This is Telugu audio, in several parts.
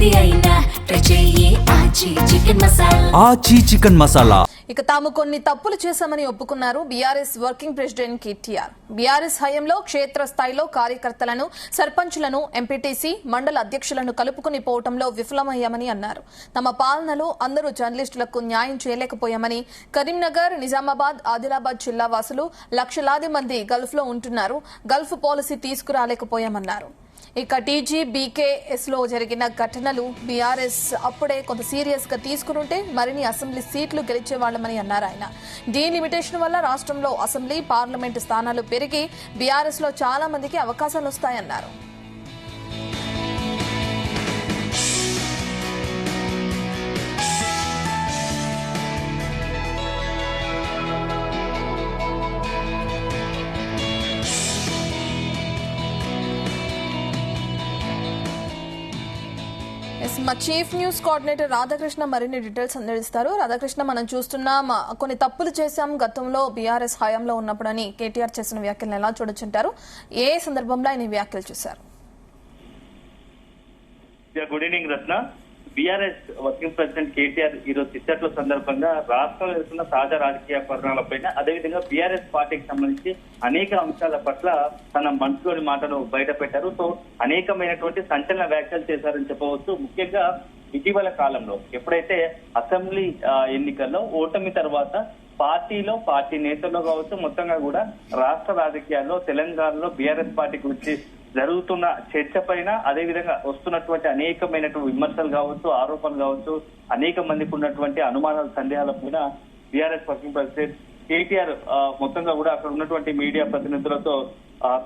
ఏది అయినా ట్రై చెయ్యి ఆచి చికెన్ మసాలా. ఇక తాము కొన్ని తప్పులు చేశామని ఒప్పుకున్నారు BRS working president KTR. BRS హయాంలో క్షేత్రస్థాయిలో కార్యకర్తలను, సర్పంచులను, ఎంపీటీసీ, మండల అధ్యక్షులను కలుపుకుని పోవటంలో విఫలమయ్యామని అన్నారు. తమ పాలనలో అందరూ జర్నలిస్టులకు న్యాయం చేయలేకపోయామని, కరీంనగర్, నిజామాబాద్, ఆదిలాబాద్ జిల్లా వాసులు లక్షలాది మంది గల్ఫ్ లో ఉంటున్నారు, గల్ఫ్ పాలసీ తీసుకురాలేకపోయామన్నారు. ఇక టీజీబీకేఎస్ లో జరిగిన ఘటనలు బీఆర్ఎస్ అప్పుడే కొంత సీరియస్ గా తీసుకునుంటే మరిన్ని అసెంబ్లీ సీట్లు గెలిచేవాళ్లమని అన్నారు ఆయన. డీలిమిటేషన్ వల్ల రాష్ట్రంలో అసెంబ్లీ, పార్లమెంటు స్థానాలు పెరిగి బీఆర్ఎస్ లో చాలా మందికి అవకాశాలు వస్తాయన్నారు. మా చీఫ్ న్యూస్ కోఆర్డినేటర్ రాధాకృష్ణ మరిన్ని డీటెయిల్స్ అందిస్తారు. రాధాకృష్ణ, మనం చూస్తున్నాం కొన్ని తప్పులు చేశాం గతంలో బీఆర్ఎస్ హయాంలో ఉన్నప్పుడని కేటీఆర్ చేసిన వ్యాఖ్యలను ఎలా చూడొచ్చుంటారు? ఏ సందర్భంలో ఆయన వ్యాఖ్యలు చేశారు? గుడ్ ఈవినింగ్ రత్న. బీఆర్ఎస్ వర్కింగ్ ప్రెసిడెంట్ కేటీఆర్ ఈరోజు చిత్తట్ల సందర్భంగా రాష్ట్రంలో జరుగుతున్న తాజా రాజకీయ పరిణామాలపైన, అదేవిధంగా బీఆర్ఎస్ పార్టీకి సంబంధించి అనేక అంశాల పట్ల తన మనసులోని మాటను బయట పెట్టారు. సో అనేకమైనటువంటి సంచలన వ్యాఖ్యలు చేశారని చెప్పవచ్చు. ముఖ్యంగా ఇటీవల కాలంలో ఎప్పుడైతే అసెంబ్లీ ఎన్నికల్లో ఓటమి తర్వాత పార్టీలో, పార్టీ నేతల్లో కావచ్చు, మొత్తంగా కూడా రాష్ట్ర రాజకీయాల్లో తెలంగాణలో బీఆర్ఎస్ పార్టీ గురించి జరుగుతున్న చర్చ పైన, అదేవిధంగా వస్తున్నటువంటి అనేకమైనటువంటి విమర్శలు కావచ్చు, ఆరోపణలు కావచ్చు, అనేక మందికి ఉన్నటువంటి అనుమానాలు, సందేహాల పైన బీఆర్ఎస్ వర్కింగ్ ప్రెసిడెంట్ కేటీఆర్ మొత్తంగా కూడా అక్కడ ఉన్నటువంటి మీడియా ప్రతినిధులతో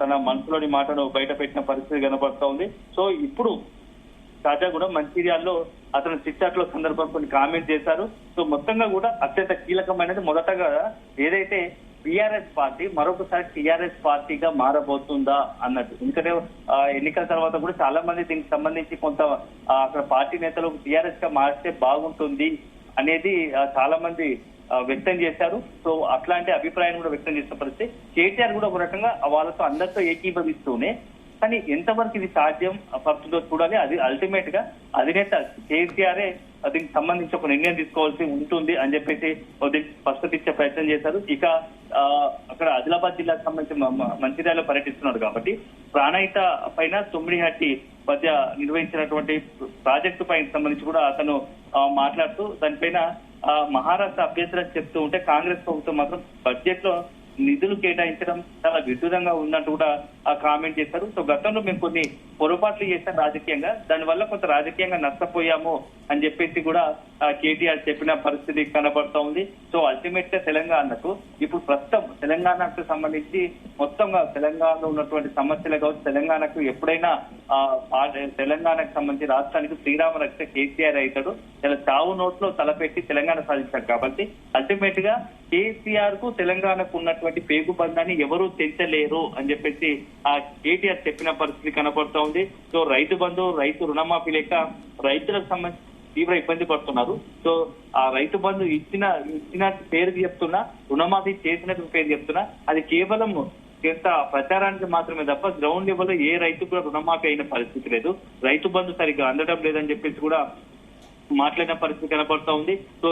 తన మనసులోని మాటను బయట పెట్టిన పరిస్థితి కనబడుతూ ఉంది. సో ఇప్పుడు తాజా కూడా మంచిర్యాలలో అతను చిట్చాట్లో సందర్భం కొన్ని కామెంట్ చేశారు. సో మొత్తంగా కూడా అత్యంత కీలకమైనది మొదటగా ఏదైతే బీఆర్ఎస్ పార్టీ మరొకసారి టీఆర్ఎస్ పార్టీగా మారబోతుందా అన్నట్టు. ఎందుకంటే ఎన్నికల తర్వాత కూడా చాలా మంది దీనికి సంబంధించి కొంత అక్కడ పార్టీ నేతలు టీఆర్ఎస్ గా మారిస్తే బాగుంటుంది అనేది చాలా మంది వ్యక్తం చేశారు. సో అట్లాంటి అభిప్రాయాన్ని కూడా వ్యక్తం చేసిన పరిస్థితి. కేటీఆర్ కూడా ఒక రకంగా వాళ్ళతో అందరితో ఏకీభవిస్తూనే, కానీ ఎంతవరకు ఇది సాధ్యం పడుతుందో చూడాలి. అది అల్టిమేట్ గా అధినేత కేసీఆరే దీనికి సంబంధించి ఒక నిర్ణయం తీసుకోవాల్సి ఉంటుంది అని చెప్పేసి స్పష్టత ఇచ్చే ప్రయత్నం చేశారు. ఇక అక్కడ ఆదిలాబాద్ జిల్లాకు సంబంధించి మంచిర్యాలలో పర్యటిస్తున్నారు కాబట్టి ప్రాణహిత పైన తుమ్మిడిహట్టి మధ్య నిర్వహించినటువంటి ప్రాజెక్టు పైన సంబంధించి కూడా అతను మాట్లాడుతూ దానిపైన మహారాష్ట్ర అభ్యర్థులకు చెప్తూ ఉంటే కాంగ్రెస్ ప్రభుత్వం మాత్రం బడ్జెట్ లో నిధులు కేటాయించడం చాలా విరుద్ధంగా ఉందంటూ కూడా కామెంట్ చేశారు. సో గతంలో మేము కొన్ని పొరపాట్లు చేశాం రాజకీయంగా, దానివల్ల కొంత రాజకీయంగా నష్టపోయాము అని చెప్పేసి కూడా కేటీఆర్ చెప్పిన పరిస్థితి కనబడుతూ ఉంది. సో అల్టిమేట్ గా తెలంగాణకు ఇప్పుడు ప్రస్తుతం తెలంగాణకు సంబంధించి మొత్తంగా తెలంగాణలో ఉన్నటువంటి సమస్యలు కావచ్చు, తెలంగాణకు ఎప్పుడైనా తెలంగాణకు సంబంధించి రాష్ట్రానికి శ్రీరామ రక్ష కేసీఆర్ అవుతాడు. ఇలా చావు నోట్లో తలపెట్టి తెలంగాణ సాధించారు కాబట్టి అల్టిమేట్ గా కేసీఆర్ కు తెలంగాణకు ఉన్నటువంటి పేగు బంధాన్ని ఎవరూ తెంచలేరు అని చెప్పేసి ఆ కేటీఆర్ చెప్పిన పరిస్థితి కనబడుతూ ఉంది. సో రైతు బంధు, రైతు రుణమాఫీ లేక రైతులకు సంబంధించి తీవ్ర ఇబ్బంది పడుతున్నారు. సో ఆ రైతు బంధు ఇచ్చిన పేరు చెప్తున్నా, రుణమాఫీ చేసినట్టు పేరు చెప్తున్నా, అది కేవలం ప్రచారానికి మాత్రమే తప్ప గ్రౌండ్ లెవెల్ లో ఏ రైతు కూడా రుణమాఫీ అయిన పరిస్థితి లేదు. రైతు బంధు సరిగ్గా అందడం లేదని చెప్పేసి కూడా మాట్లాడిన పరిస్థితి కనబడుతూ ఉంది. సో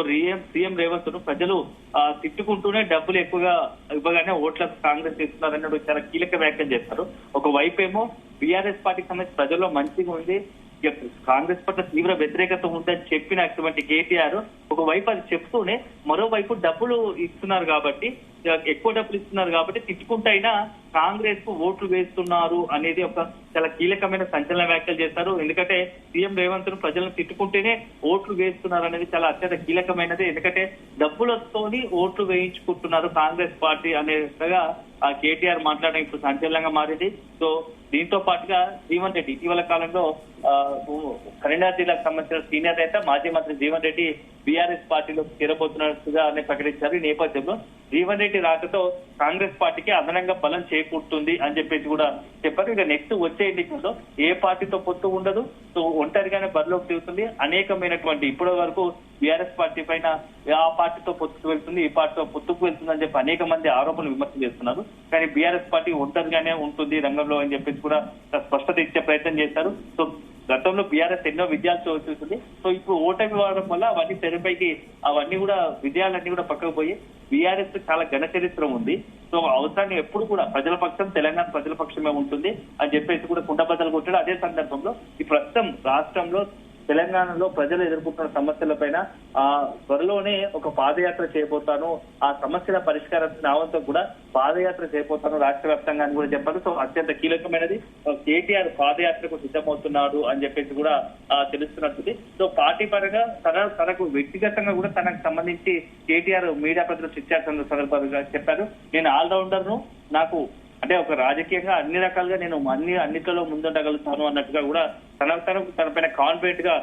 సీఎం రేవంత్ ను ప్రజలు తిట్టుకుంటూనే డబ్బులు ఎక్కువగా ఇవ్వగానే ఓట్లకు కాంగ్రెస్ ఇస్తున్నారన్నట్టు చాలా కీలక వ్యాఖ్యలు చేస్తారు. ఒకవైపు ఏమో బీఆర్ఎస్ పార్టీకి సంబంధించి ప్రజల్లో మంచిగా ఉంది, కాంగ్రెస్ పట్ల తీవ్ర వ్యతిరేకత ఉందని చెప్పినటువంటి కేటీఆర్ ఒకవైపు అది చెప్తూనే మరోవైపు డబ్బులు ఇస్తున్నారు కాబట్టి, ఎక్కువ డబ్బులు ఇస్తున్నారు కాబట్టి తిట్టుకుంటైనా కాంగ్రెస్ కు ఓట్లు వేస్తున్నారు అనేది ఒక చాలా కీలకమైన సంచలన వ్యాఖ్యలు చేస్తారు. ఎందుకంటే సీఎం రేవంత్ ను ప్రజలను తిట్టుకుంటేనే ఓట్లు వేస్తున్నారు అనేది చాలా అత్యంత కీలకమైనది. ఎందుకంటే డబ్బులతోని ఓట్లు వేయించుకుంటున్నారు కాంగ్రెస్ పార్టీ అనేట్టుగా కేటీఆర్ మాట్లాడడం ఇప్పుడు సంచలనంగా మారింది. సో దీంతో పాటుగా జీవన్ రెడ్డి ఇటీవల కాలంలో కరీంనగర్ జిల్లాకు సంబంధించిన సీనియర్ నేత మాజీ మంత్రి జీవన్ రెడ్డి బీఆర్ఎస్ పార్టీలో చేరబోతున్నట్టుగా ప్రకటించారు. ఈ నేపథ్యంలో జీవన్ రెడ్డి రాకతో కాంగ్రెస్ పార్టీకి అదనంగా బలం చేకూరుతుంది అని చెప్పేసి కూడా చెప్పారు. ఇక నెక్స్ట్ వచ్చే ఎన్నికల్లో ఏ పార్టీతో పొత్తు ఉండదు, సో ఒంటరిగానే బరిలోకి దిగుతుంది. అనేకమైనటువంటి ఇప్పటి వరకు బీఆర్ఎస్ పార్టీ పైన ఆ పార్టీతో పొత్తుకు వెళ్తుంది, ఈ పార్టీతో పొత్తుకు వెళ్తుంది అని చెప్పి అనేక మంది ఆరోపణలు విమర్శలు చేస్తున్నారు. కానీ బీఆర్ఎస్ పార్టీ ఒంటరిగానే ఉంటుంది రంగంలో అని చెప్పేసి కూడా స్పష్టత ఇచ్చే ప్రయత్నం చేశారు. సో గతంలో బీఆర్ఎస్ ఎన్నో విజయాలు చూస్తుంది. సో ఇప్పుడు ఓటమి వాడడం వల్ల అవన్నీ తెరపైకి అవన్నీ కూడా విజయాలన్నీ కూడా పక్కకు పోయి బీఆర్ఎస్ చాలా ఘన చరిత్ర ఉంది. సో అవసరాన్ని ఎప్పుడు కూడా ప్రజల పక్షం, తెలంగాణ ప్రజల పక్షమే ఉంటుంది అని చెప్పేసి కూడా కుండబద్దలు కొట్టాడు. అదే సందర్భంలో ఈ ప్రస్తుతం రాష్ట్రంలో తెలంగాణలో ప్రజలు ఎదుర్కొంటున్న సమస్యలపైన త్వరలోనే ఒక పాదయాత్ర చేయబోతాను, ఆ సమస్యల పరిష్కారం నావంతో కూడా పాదయాత్ర చేయబోతాను రాష్ట్ర వ్యాప్తంగా అని కూడా చెప్పారు. సో అత్యంత కీలకమైనది కేటీఆర్ పాదయాత్రకు సిద్ధమవుతున్నాడు అని చెప్పేసి కూడా తెలుస్తున్నట్టుంది. సో పార్టీ పరంగా తనకు వ్యక్తిగతంగా కూడా తనకు సంబంధించి కేటీఆర్ మీడియా ప్రజలు ఇచ్చాల్సిన సందర్భంగా చెప్పారు. నేను ఆల్రౌండర్ ను, నాకు అంటే ఒక రాజకీయంగా అన్ని రకాలుగా నేను అన్నిట్లలో ముందుండగలుగుతాను అన్నట్టుగా కూడా తనపైన కాన్ఫిడెంట్ గా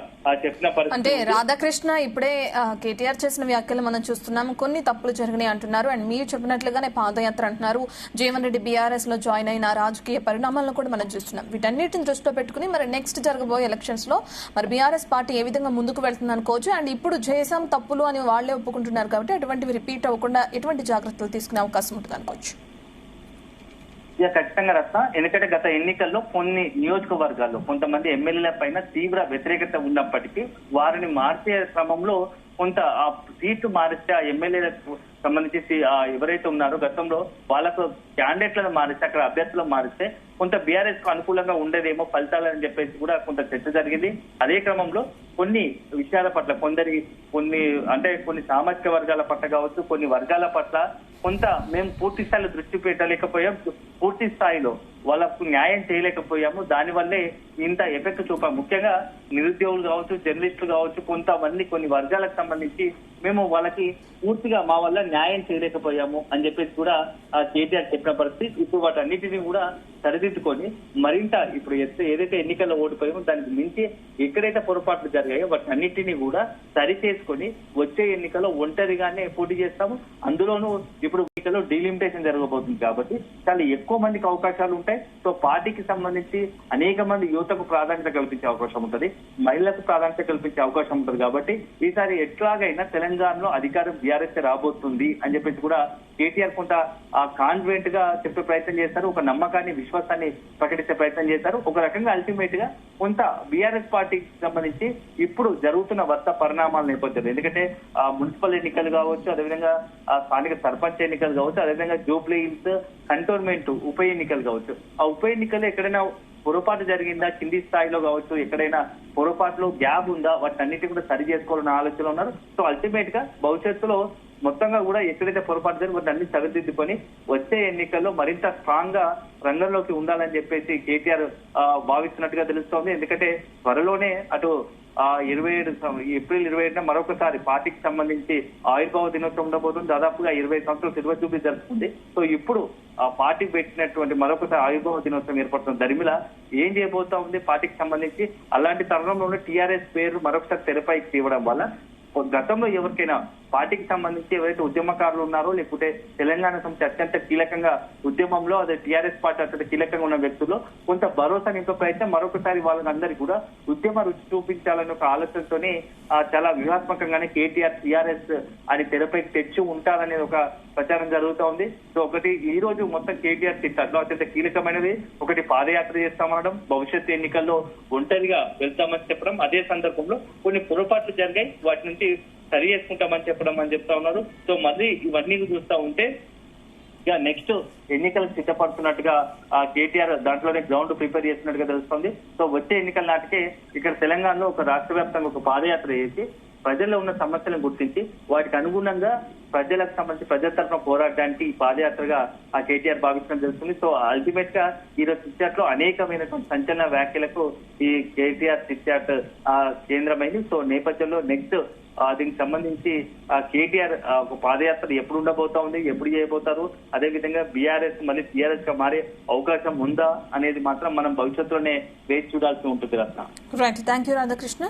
చెప్పిన పరిస్థితి. అంటే రాధాకృష్ణ ఇప్పుడే కేటీఆర్ చేసిన వ్యాఖ్యలు మనం చూస్తున్నాం. కొన్ని తప్పులు జరిగినాయి అంటున్నారు. అండ్ మీరు చెప్పినట్లుగానే పాదయాత్ర అంటున్నారు. జీవన్ రెడ్డి బీఆర్ఎస్ లో జాయిన్ అయిన రాజకీయ పరిణామాలను కూడా మనం చూస్తున్నాం. వీటన్నిటిని దృష్టిలో పెట్టుకుని మరి నెక్స్ట్ జరగబోయే ఎలక్షన్స్ లో మరి బీఆర్ఎస్ పార్టీ ఏ విధంగా ముందుకు వెళ్తుంది అనుకోవచ్చు. అండ్ ఇప్పుడు చేసాం తప్పులు అని వాళ్లే ఒప్పుకుంటున్నారు కాబట్టి అటువంటివి రిపీట్ అవ్వకుండా ఎటువంటి జాగ్రత్తలు తీసుకునే అవకాశం ఉంటుంది అనుకోవచ్చు. ఖచ్చితంగా రత్న, ఎందుకంటే గత ఎన్నికల్లో కొన్ని నియోజకవర్గాల్లో కొంతమంది ఎమ్మెల్యేల పైన తీవ్ర వ్యతిరేకత ఉన్నప్పటికీ వారిని మార్చే క్రమంలో కొంత ఆ సీట్లు మారిస్తే, ఆ ఎమ్మెల్యేలకు సంబంధించి ఎవరైతే ఉన్నారో గతంలో వాళ్ళకు క్యాండిడేట్లను మారిస్తే, అక్కడ అభ్యర్థులను మారిస్తే కొంత బీఆర్ఎస్ కు అనుకూలంగా ఉండేదేమో ఫలితాలని చెప్పేసి కూడా కొంత చర్చ జరిగింది. అదే క్రమంలో కొన్ని విషయాల పట్ల కొన్ని సామాజిక వర్గాల పట్ల కావచ్చు, కొన్ని వర్గాల పట్ల కొంత మేము పూర్తి స్థాయిలో దృష్టి పెట్టలేకపోయాం, పూర్తి స్థాయిలో వాళ్ళకు న్యాయం చేయలేకపోయాము. దానివల్లే ఇంత ఎఫెక్ట్ చూపాము. ముఖ్యంగా నిరుద్యోగులు కావచ్చు, జర్నలిస్టులు కావచ్చు, కొన్ని వర్గాలకు సంబంధించి మేము వాళ్ళకి పూర్తిగా మా వల్ల న్యాయం చేయలేకపోయాము అని చెప్పేసి కూడా కేటీఆర్ చెప్పిన పరిస్థితి. ఇప్పుడు వాటన్నిటినీ కూడా సరిదిద్దుకొని మరింత ఇప్పుడు ఏదైతే ఎన్నికల్లో ఓడిపోయామో దానికి మించి ఎక్కడైతే పొరపాట్లు జరిగాయో వాటన్నిటినీ కూడా సరి చేసుకొని వచ్చే ఎన్నికల్లో ఒంటరిగానే పోటీ చేస్తాము. అందులోనూ ఇప్పుడు ఎన్నికల్లో డీలిమిటేషన్ జరగబోతుంది కాబట్టి చాలా ఎక్కువ మందికి అవకాశాలు ఉంటాయి. సో పార్టీకి సంబంధించి అనేక మంది యువతకు ప్రాధాన్యత కల్పించే అవకాశం ఉంటుంది, మహిళలకు ప్రాధాన్యత కల్పించే అవకాశం ఉంటుంది. కాబట్టి ఈసారి ఎట్లాగైనా తెలంగాణలో అధికారం బీఆర్ఎస్ రాబోతుంది అని చెప్పేసి కూడా కేటీఆర్ కొంత కాన్ఫిడెంట్ గా చెప్పే ప్రయత్నం చేస్తారు, ఒక నమ్మకాన్ని, విశ్వాసాన్ని ప్రకటించే ప్రయత్నం చేస్తారు. ఒక రకంగా అల్టిమేట్ గా కొంత బీఆర్ఎస్ పార్టీకి సంబంధించి ఇప్పుడు జరుగుతున్న వర్త పరిణామాల నేపథ్యంలో, ఎందుకంటే మున్సిపల్ ఎన్నికలు కావచ్చు, అదేవిధంగా స్థానిక సర్పంచ్ ఎన్నికలు కావచ్చు, అదేవిధంగా జూబ్లీ హిల్స్ కంటోన్మెంట్ ఉప ఎన్నికలు కావచ్చు, ఆ ఉప ఎన్నికల్లో ఎక్కడైనా పొరపాటు జరిగిందా, కింది స్థాయిలో కావచ్చు ఎక్కడైనా పొరపాటులో గ్యాప్ ఉందా, వాటిని కూడా సరి చేసుకోవాలన్న ఆలోచనలో ఉన్నారు. సో అల్టిమేట్ గా భవిష్యత్తులో మొత్తంగా కూడా ఎక్కడైతే పొరపాటు జరిగి వాటిని అన్ని సరిదిద్దుకొని వచ్చే ఎన్నికల్లో మరింత స్ట్రాంగ్ గా రంగంలోకి ఉండాలని చెప్పేసి కేటీఆర్ భావిస్తున్నట్టుగా తెలుస్తోంది. ఎందుకంటే త్వరలోనే అటు 27 ఏప్రిల్ 27న మరొకసారి పార్టీకి సంబంధించి ఆవిర్భావ దినోత్సవం ఉండబోతుంది. దాదాపుగా 20 సంవత్సరాలు సిల్వర్ జూబ్లీ జరుపుకుంది. సో ఇప్పుడు ఆ పార్టీకి పెట్టినటువంటి మరొకసారి ఆవిర్భావ దినోత్సవం ఏర్పడుతుంది. దరిమిలా ఏం చేయబోతా ఉంది పార్టీకి సంబంధించి, అలాంటి తరుణంలోనే టీఆర్ఎస్ పేరు మరొకసారి తెరపైకి తీయడం వల్ల గతంలో ఎవరికైనా పార్టీకి సంబంధించి ఎవరైతే ఉద్యమకారులు ఉన్నారో, లేకపోతే తెలంగాణ సంబంధించి అత్యంత కీలకంగా ఉద్యమంలో అదే టీఆర్ఎస్ పార్టీ అత్యంత కీలకంగా ఉన్న వ్యక్తుల్లో కొంత భరోసా నింపే ప్రయత్నం, మరొకసారి వాళ్ళందరికీ కూడా ఉద్యమ రుచి చూపించాలనే ఒక ఆలోచనతోనే చాలా వ్యూహాత్మకంగానే కేటీఆర్ టీఆర్ఎస్ అని తెరపైకి తెచ్చి ఉంటారనే ఒక ప్రచారం జరుగుతూ ఉంది. సో ఒకటి ఈ రోజు మొత్తం కేటీఆర్ తిట్టారు అత్యంత కీలకమైనది, ఒకటి పాదయాత్ర చేస్తామనడం, భవిష్యత్ ఎన్నికల్లో ఒంటరిగా వెళ్తామని చెప్పడం, అదే సందర్భంలో కొన్ని పొరపాట్లు జరిగాయి వాటి నుంచి సరి చేసుకుంటామని చెప్పడం అని చెప్తా ఉన్నారు. సో మళ్ళీ ఇవన్నీ చూస్తా ఉంటే ఇక నెక్స్ట్ ఎన్నికలకు సిద్ధపడుతున్నట్టుగా కేటీఆర్ దాంట్లోనే గ్రౌండ్ ప్రిపేర్ చేస్తున్నట్టుగా తెలుస్తుంది. సో వచ్చే ఎన్నికల నాటికే ఇక్కడ తెలంగాణలో ఒక రాష్ట్ర వ్యాప్తంగా ఒక పాదయాత్ర చేసి ప్రజల్లో ఉన్న సమస్యలను గుర్తించి వాటికి అనుగుణంగా ప్రజలకు సంబంధించి ప్రజల తరఫున పోరాడడానికి ఈ పాదయాత్రగా కేటీఆర్ భావించడం తెలుస్తుంది. సో అల్టిమేట్ గా ఈరోజు చిట్చాట్లో అనేకమైనటువంటి సంచలన వ్యాఖ్యలకు ఈ కేటీఆర్ చిట్చాట్ కేంద్రమైంది. సో నేపథ్యంలో నెక్స్ట్ దీనికి సంబంధించి కేటీఆర్ ఒక పాదయాత్ర ఎప్పుడు ఉండబోతా ఉంది, ఎప్పుడు చేయబోతారు, అదేవిధంగా బీఆర్ఎస్ మళ్ళీ టీఆర్ఎస్ గా మారే అవకాశం ఉందా అనేది మాత్రం మనం భవిష్యత్తులోనే వేచి చూడాల్సి ఉంటుంది. Ratna. Right, thank you Radhakrishna.